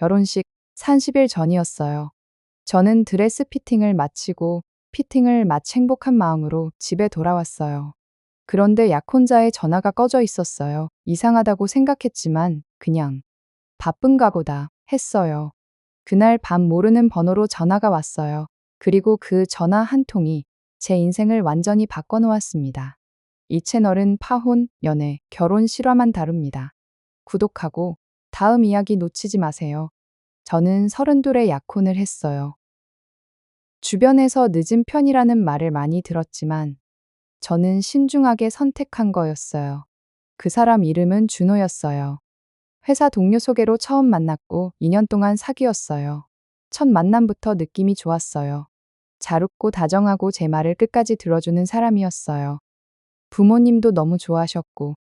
결혼식 30일 전이었어요. 저는 드레스 피팅을 마치고 피팅을 마치 행복한 마음으로 집에 돌아왔어요. 그런데 약혼자의 전화가 꺼져 있었어요. 이상하다고 생각했지만 그냥 바쁜가 보다 했어요. 그날 밤 모르는 번호로 전화가 왔어요. 그리고 그 전화 한 통이 제 인생을 완전히 바꿔놓았습니다. 이 채널은 파혼, 연애, 결혼 실화만 다룹니다. 구독하고 다음 이야기 놓치지 마세요. 저는 32에 약혼을 했어요. 주변에서 늦은 편이라는 말을 많이 들었지만 저는 신중하게 선택한 거였어요. 그 사람 이름은 준호였어요. 회사 동료 소개로 처음 만났고 2년 동안 사귀었어요. 첫 만남부터 느낌이 좋았어요. 잘 웃고 다정하고 제 말을 끝까지 들어주는 사람이었어요. 부모님도 너무 좋아하셨고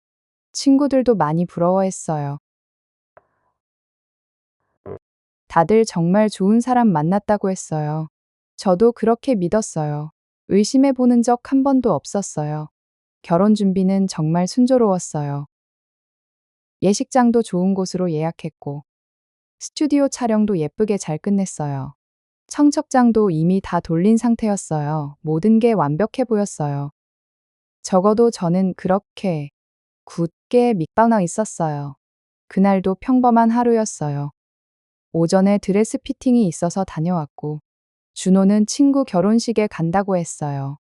친구들도 많이 부러워했어요. 다들 정말 좋은 사람 만났다고 했어요. 저도 그렇게 믿었어요. 의심해 보는 적 한 번도 없었어요. 결혼 준비는 정말 순조로웠어요. 예식장도 좋은 곳으로 예약했고, 스튜디오 촬영도 예쁘게 잘 끝냈어요. 청첩장도 이미 다 돌린 상태였어요. 모든 게 완벽해 보였어요. 적어도 저는 그렇게 굳게 밑방아 있었어요. 그날도 평범한 하루였어요. 오전에 드레스 피팅이 있어서 다녀왔고, 준호는 친구 결혼식에 간다고 했어요.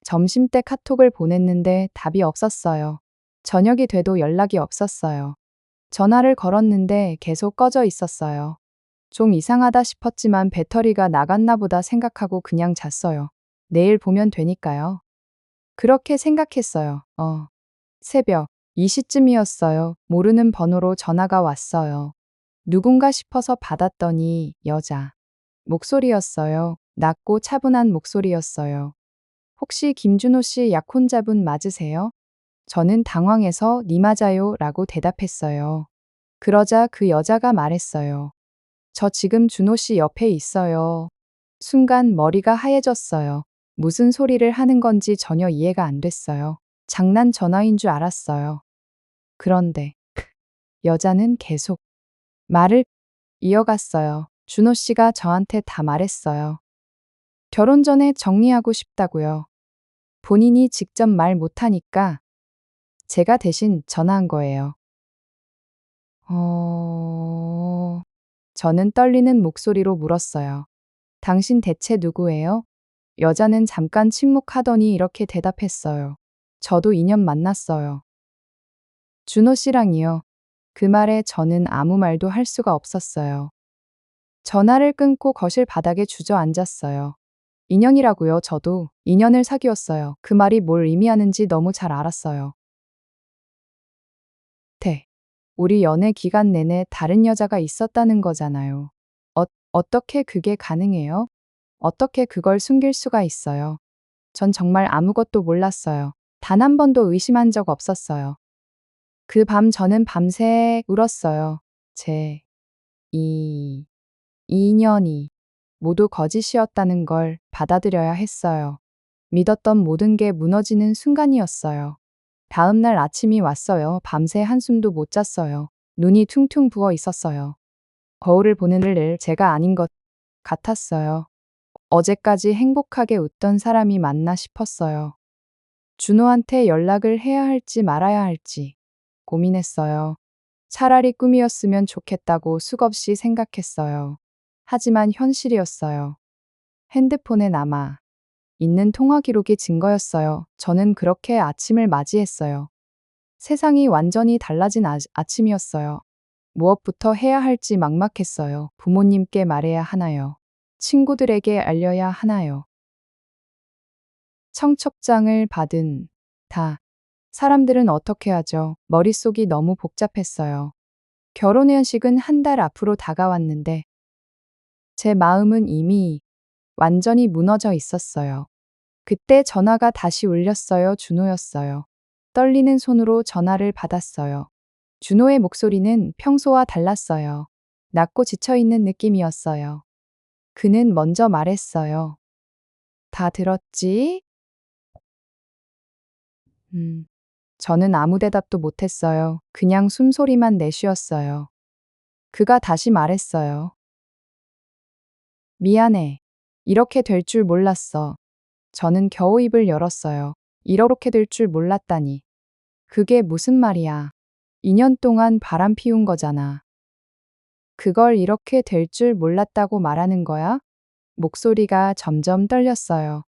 점심때 카톡을 보냈는데 답이 없었어요. 저녁이 돼도 연락이 없었어요. 전화를 걸었는데 계속 꺼져 있었어요. 좀 이상하다 싶었지만 배터리가 나갔나 보다 생각하고 그냥 잤어요. 내일 보면 되니까요. 그렇게 생각했어요. 새벽 2시쯤이었어요. 모르는 번호로 전화가 왔어요. 누군가 싶어서 받았더니 여자 목소리였어요. 낮고 차분한 목소리였어요. 혹시 김준호 씨 약혼자분 맞으세요? 저는 당황해서 니 맞아요 라고 대답했어요. 그러자 그 여자가 말했어요. 저 지금 준호 씨 옆에 있어요. 순간 머리가 하얘졌어요. 무슨 소리를 하는 건지 전혀 이해가 안 됐어요. 장난 전화인 줄 알았어요. 그런데 여자는 계속 말을 이어갔어요. 준호 씨가 저한테 다 말했어요. 결혼 전에 정리하고 싶다고요. 본인이 직접 말 못하니까 제가 대신 전화한 거예요. 저는 떨리는 목소리로 물었어요. 당신 대체 누구예요? 여자는 잠깐 침묵하더니 이렇게 대답했어요. 저도 2년 만났어요. 준호 씨랑이요. 그 말에 저는 아무 말도 할 수가 없었어요. 전화를 끊고 거실 바닥에 주저앉았어요. 2년이라고요. 저도 2년을 사귀었어요. 그 말이 뭘 의미하는지 너무 잘 알았어요. 우리 연애 기간 내내 다른 여자가 있었다는 거잖아요. 어떻게 그게 가능해요? 어떻게 그걸 숨길 수가 있어요? 전 정말 아무것도 몰랐어요. 단 한 번도 의심한 적 없었어요. 그 밤 저는 밤새 울었어요. 이 2년이 모두 거짓이었다는 걸 받아들여야 했어요. 믿었던 모든 게 무너지는 순간이었어요. 다음 날 아침이 왔어요. 밤새 한숨도 못 잤어요. 눈이 퉁퉁 부어 있었어요. 거울을 보는 늘 제가 아닌 것 같았어요. 어제까지 행복하게 웃던 사람이 맞나 싶었어요. 준호한테 연락을 해야 할지 말아야 할지 고민했어요. 차라리 꿈이었으면 좋겠다고 수없이 생각했어요. 하지만 현실이었어요. 핸드폰에 남아 있는 통화 기록이 증거였어요. 저는 그렇게 아침을 맞이했어요. 세상이 완전히 달라진 아침이었어요. 무엇부터 해야 할지 막막했어요. 부모님께 말해야 하나요? 친구들에게 알려야 하나요? 청첩장을 받은 사람들은 어떻게 하죠? 머릿속이 너무 복잡했어요. 결혼 연식은 한 달 앞으로 다가왔는데 제 마음은 이미 완전히 무너져 있었어요. 그때 전화가 다시 울렸어요. 준호였어요. 떨리는 손으로 전화를 받았어요. 준호의 목소리는 평소와 달랐어요. 낮고 지쳐있는 느낌이었어요. 그는 먼저 말했어요. 다 들었지? 저는 아무 대답도 못했어요. 그냥 숨소리만 내쉬었어요. 그가 다시 말했어요. 미안해. 이렇게 될 줄 몰랐어. 저는 겨우 입을 열었어요. 이렇게 될 줄 몰랐다니. 그게 무슨 말이야. 2년 동안 바람 피운 거잖아. 그걸 이렇게 될 줄 몰랐다고 말하는 거야? 목소리가 점점 떨렸어요.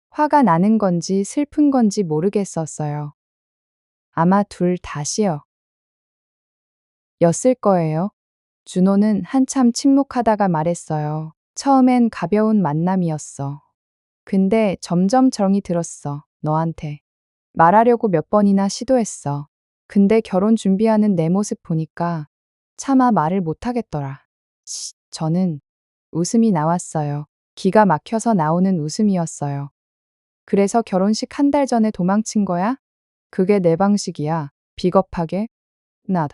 화가 나는 건지 슬픈 건지 모르겠었어요. 아마 둘 다시요. 였을 거예요. 준호는 한참 침묵하다가 말했어요. 처음엔 가벼운 만남이었어. 근데 점점 정이 들었어. 너한테. 말하려고 몇 번이나 시도했어. 근데 결혼 준비하는 내 모습 보니까 차마 말을 못하겠더라. 저는 웃음이 나왔어요. 기가 막혀서 나오는 웃음이었어요. 그래서 결혼식 한 달 전에 도망친 거야? 그게 내 방식이야. 비겁하게? 나.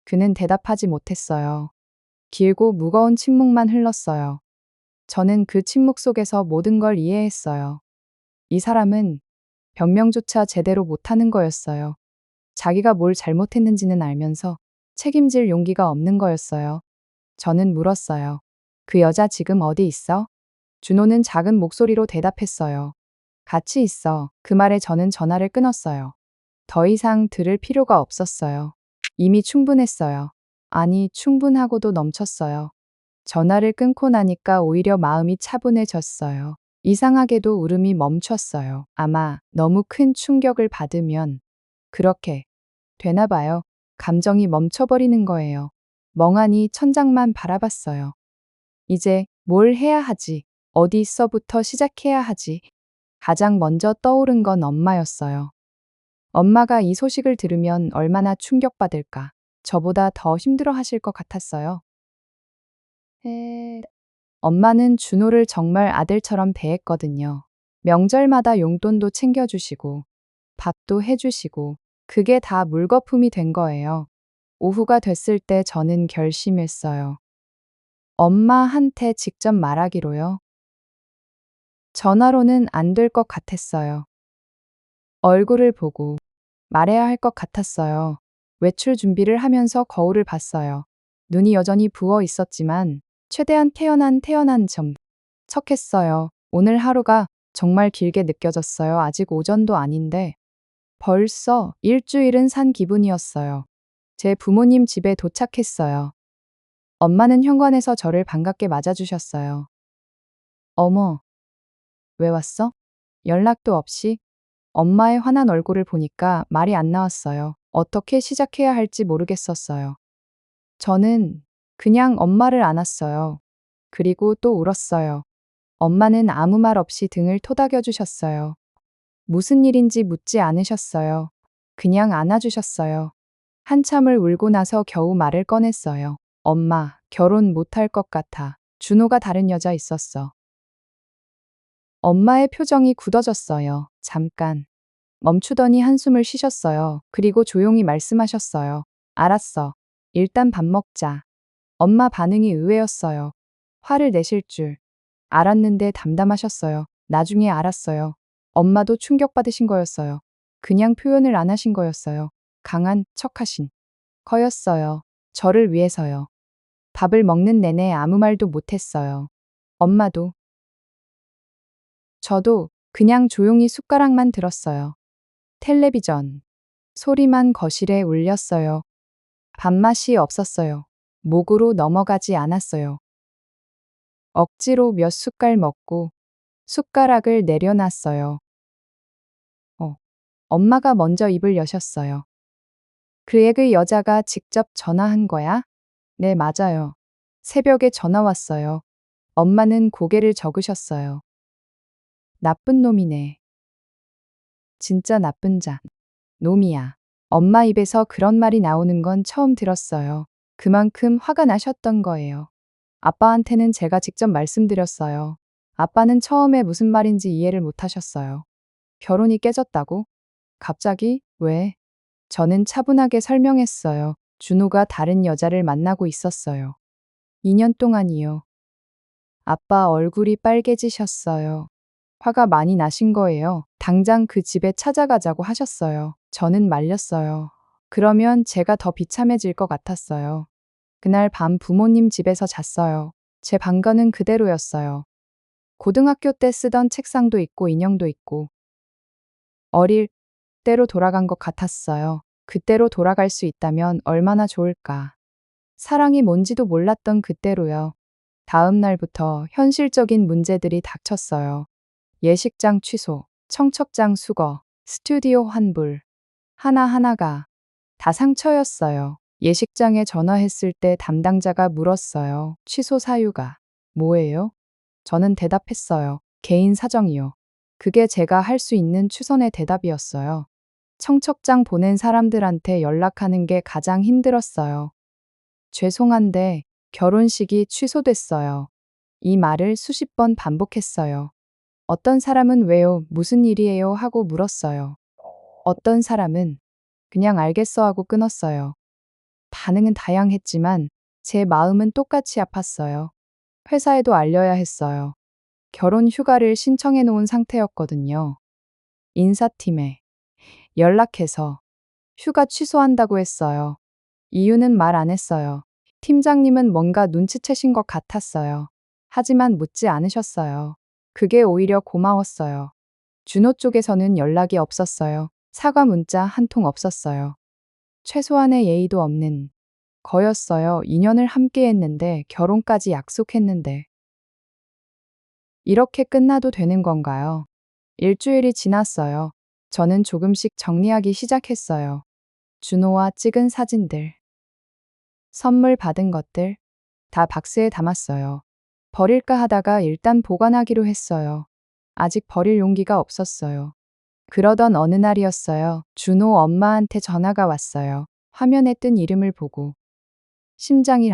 그는 대답하지 못했어요. 길고 무거운 침묵만 흘렀어요. 저는 그 침묵 속에서 모든 걸 이해했어요. 이 사람은 변명조차 제대로 못하는 거였어요. 자기가 뭘 잘못했는지는 알면서 책임질 용기가 없는 거였어요. 저는 물었어요. 그 여자 지금 어디 있어? 준호는 작은 목소리로 대답했어요. 같이 있어. 그 말에 저는 전화를 끊었어요. 더 이상 들을 필요가 없었어요. 이미 충분했어요. 아니, 충분하고도 넘쳤어요. 전화를 끊고 나니까 오히려 마음이 차분해졌어요. 이상하게도 울음이 멈췄어요. 아마 너무 큰 충격을 받으면 그렇게 되나 봐요. 감정이 멈춰버리는 거예요. 멍하니 천장만 바라봤어요. 이제 뭘 해야 하지? 어디서부터 시작해야 하지? 가장 먼저 떠오른 건 엄마였어요. 엄마가 이 소식을 들으면 얼마나 충격받을까. 저보다 더 힘들어 하실 것 같았어요. 엄마는 준호를 정말 아들처럼 대했거든요. 명절마다 용돈도 챙겨주시고, 밥도 해주시고, 그게 다 물거품이 된 거예요. 오후가 됐을 때 저는 결심했어요. 엄마한테 직접 말하기로요. 전화로는 안 될 것 같았어요. 얼굴을 보고 말해야 할 것 같았어요. 외출 준비를 하면서 거울을 봤어요. 눈이 여전히 부어 있었지만 최대한 태연한 점 척했어요. 오늘 하루가 정말 길게 느껴졌어요. 아직 오전도 아닌데 벌써 일주일은 산 기분이었어요. 제 부모님 집에 도착했어요. 엄마는 현관에서 저를 반갑게 맞아주셨어요. 어머, 왜 왔어? 연락도 없이? 엄마의 환한 얼굴을 보니까 말이 안 나왔어요. 어떻게 시작해야 할지 모르겠었어요. 저는 그냥 엄마를 안았어요. 그리고 또 울었어요. 엄마는 아무 말 없이 등을 토닥여 주셨어요. 무슨 일인지 묻지 않으셨어요. 그냥 안아주셨어요. 한참을 울고 나서 겨우 말을 꺼냈어요. 엄마, 결혼 못할 것 같아. 준호가 다른 여자 있었어. 엄마의 표정이 굳어졌어요. 잠깐. 멈추더니 한숨을 쉬셨어요. 그리고 조용히 말씀하셨어요. 알았어. 일단 밥 먹자. 엄마 반응이 의외였어요. 화를 내실 줄 알았는데 담담하셨어요. 나중에 알았어요. 엄마도 충격받으신 거였어요. 그냥 표현을 안 하신 거였어요. 강한 척하신 거였어요. 저를 위해서요. 밥을 먹는 내내 아무 말도 못했어요. 엄마도. 저도 그냥 조용히 숟가락만 들었어요. 텔레비전. 소리만 거실에 울렸어요. 밥맛이 없었어요. 목으로 넘어가지 않았어요. 억지로 몇 숟갈 먹고 숟가락을 내려놨어요. 엄마가 먼저 입을 여셨어요. 그 여자가 직접 전화한 거야? 네, 맞아요. 새벽에 전화 왔어요. 엄마는 고개를 저으셨어요. 나쁜 놈이네. 진짜 나쁜 자. 놈이야. 엄마 입에서 그런 말이 나오는 건 처음 들었어요. 그만큼 화가 나셨던 거예요. 아빠한테는 제가 직접 말씀드렸어요. 아빠는 처음에 무슨 말인지 이해를 못 하셨어요. 결혼이 깨졌다고? 갑자기? 왜? 저는 차분하게 설명했어요. 준호가 다른 여자를 만나고 있었어요. 2년 동안이요. 아빠 얼굴이 빨개지셨어요. 화가 많이 나신 거예요. 당장 그 집에 찾아가자고 하셨어요. 저는 말렸어요. 그러면 제가 더 비참해질 것 같았어요. 그날 밤 부모님 집에서 잤어요. 제 방과는 그대로였어요. 고등학교 때 쓰던 책상도 있고 인형도 있고 어릴 때로 돌아간 것 같았어요. 그때로 돌아갈 수 있다면 얼마나 좋을까. 사랑이 뭔지도 몰랐던 그때로요. 다음 날부터 현실적인 문제들이 닥쳤어요. 예식장 취소, 청첩장 수거, 스튜디오 환불. 하나하나가 다 상처였어요. 예식장에 전화했을 때 담당자가 물었어요. 취소 사유가 뭐예요? 저는 대답했어요. 개인 사정이요. 그게 제가 할 수 있는 최선의 대답이었어요. 청첩장 보낸 사람들한테 연락하는 게 가장 힘들었어요. 죄송한데 결혼식이 취소됐어요. 이 말을 수십 번 반복했어요. 어떤 사람은 왜요? 무슨 일이에요? 하고 물었어요. 어떤 사람은 그냥 알겠어 하고 끊었어요. 반응은 다양했지만 제 마음은 똑같이 아팠어요. 회사에도 알려야 했어요. 결혼 휴가를 신청해 놓은 상태였거든요. 인사팀에 연락해서 휴가 취소한다고 했어요. 이유는 말 안 했어요. 팀장님은 뭔가 눈치채신 것 같았어요. 하지만 묻지 않으셨어요. 그게 오히려 고마웠어요. 준호 쪽에서는 연락이 없었어요. 사과 문자 한 통 없었어요. 최소한의 예의도 없는 거였어요. 2년을 함께 했는데 결혼까지 약속했는데 이렇게 끝나도 되는 건가요? 일주일이 지났어요. 저는 조금씩 정리하기 시작했어요. 준호와 찍은 사진들, 선물 받은 것들 다 박스에 담았어요. 버릴까 하다가 일단 보관하기로 했어요. 아직 버릴 용기가 없었어요. 그러던 어느 날이었어요. 준호 엄마한테 전화가 왔어요. 화면에 뜬 이름을 보고 심장이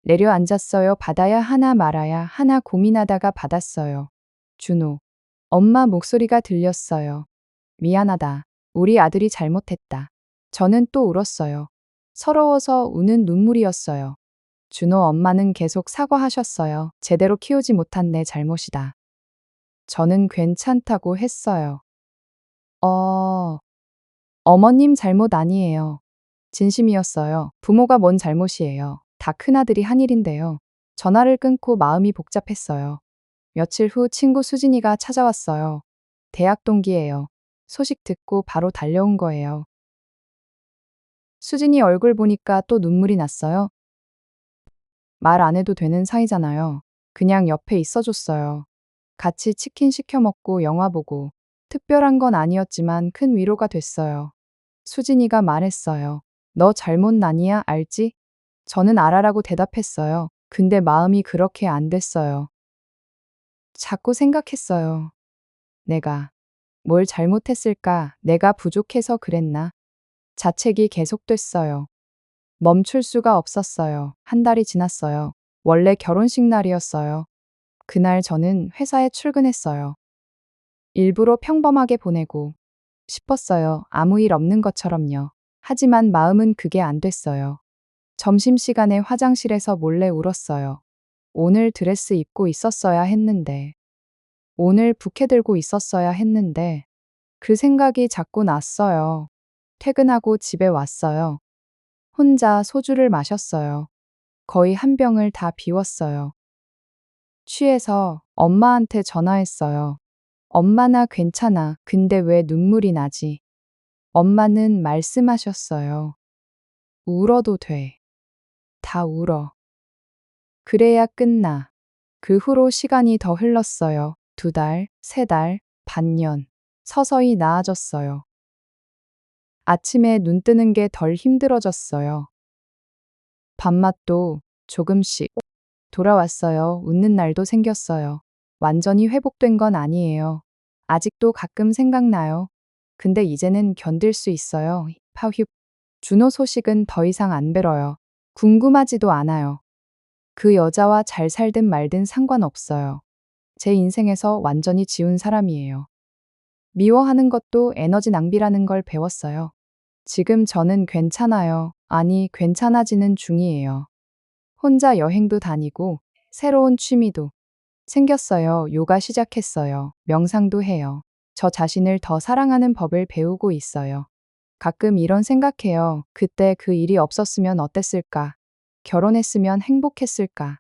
내려앉았어요. 받아야 하나 말아야 하나 고민하다가 받았어요. 준호. 엄마 목소리가 들렸어요. 미안하다. 우리 아들이 잘못했다. 저는 또 울었어요. 서러워서 우는 눈물이었어요. 준호 엄마는 계속 사과하셨어요. 제대로 키우지 못한 내 잘못이다. 저는 괜찮다고 했어요. 어머님 잘못 아니에요. 진심이었어요. 부모가 뭔 잘못이에요. 다 큰아들이 한 일인데요. 전화를 끊고 마음이 복잡했어요. 며칠 후 친구 수진이가 찾아왔어요. 대학 동기예요. 소식 듣고 바로 달려온 거예요. 수진이 얼굴 보니까 또 눈물이 났어요. 말 안 해도 되는 사이잖아요. 그냥 옆에 있어줬어요. 같이 치킨 시켜 먹고 영화 보고. 특별한 건 아니었지만 큰 위로가 됐어요. 수진이가 말했어요. 너 잘못 나니야 알지? 저는 알아라고 대답했어요. 근데 마음이 그렇게 안 됐어요. 자꾸 생각했어요. 내가 뭘 잘못했을까? 내가 부족해서 그랬나? 자책이 계속됐어요. 멈출 수가 없었어요. 한 달이 지났어요. 원래 결혼식 날이었어요. 그날 저는 회사에 출근했어요. 일부러 평범하게 보내고 싶었어요. 아무 일 없는 것처럼요. 하지만 마음은 그게 안 됐어요. 점심시간에 화장실에서 몰래 울었어요. 오늘 드레스 입고 있었어야 했는데. 오늘 부케 들고 있었어야 했는데. 그 생각이 자꾸 났어요. 퇴근하고 집에 왔어요. 혼자 소주를 마셨어요. 거의 한 병을 다 비웠어요. 취해서 엄마한테 전화했어요. 엄마 나 괜찮아. 근데 왜 눈물이 나지? 엄마는 말씀하셨어요. 울어도 돼. 다 울어. 그래야 끝나. 그 후로 시간이 더 흘렀어요. 2달, 3달, 반년. 서서히 나아졌어요. 아침에 눈 뜨는 게 덜 힘들어졌어요. 밥맛도 조금씩 돌아왔어요. 웃는 날도 생겼어요. 완전히 회복된 건 아니에요. 아직도 가끔 생각나요. 근데 이제는 견딜 수 있어요. 파휴. 준호 소식은 더 이상 안 배러요. 궁금하지도 않아요. 그 여자와 잘 살든 말든 상관없어요. 제 인생에서 완전히 지운 사람이에요. 미워하는 것도 에너지 낭비라는 걸 배웠어요. 지금 저는 괜찮아요. 아니, 괜찮아지는 중이에요. 혼자 여행도 다니고, 새로운 취미도 생겼어요. 요가 시작했어요. 명상도 해요. 저 자신을 더 사랑하는 법을 배우고 있어요. 가끔 이런 생각해요. 그때 그 일이 없었으면 어땠을까? 결혼했으면 행복했을까?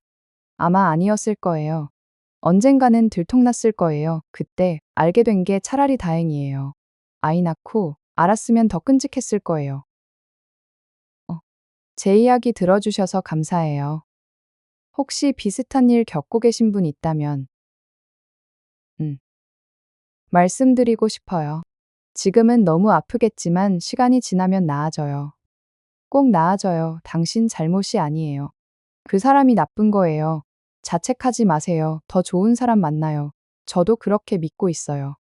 아마 아니었을 거예요. 언젠가는 들통났을 거예요. 그때 알게 된 게 차라리 다행이에요. 아이 낳고 알았으면 더 끔찍했을 거예요. 제 이야기 들어주셔서 감사해요. 혹시 비슷한 일 겪고 계신 분 있다면, 말씀드리고 싶어요. 지금은 너무 아프겠지만 시간이 지나면 나아져요. 꼭 나아져요. 당신 잘못이 아니에요. 그 사람이 나쁜 거예요. 자책하지 마세요. 더 좋은 사람 만나요. 저도 그렇게 믿고 있어요.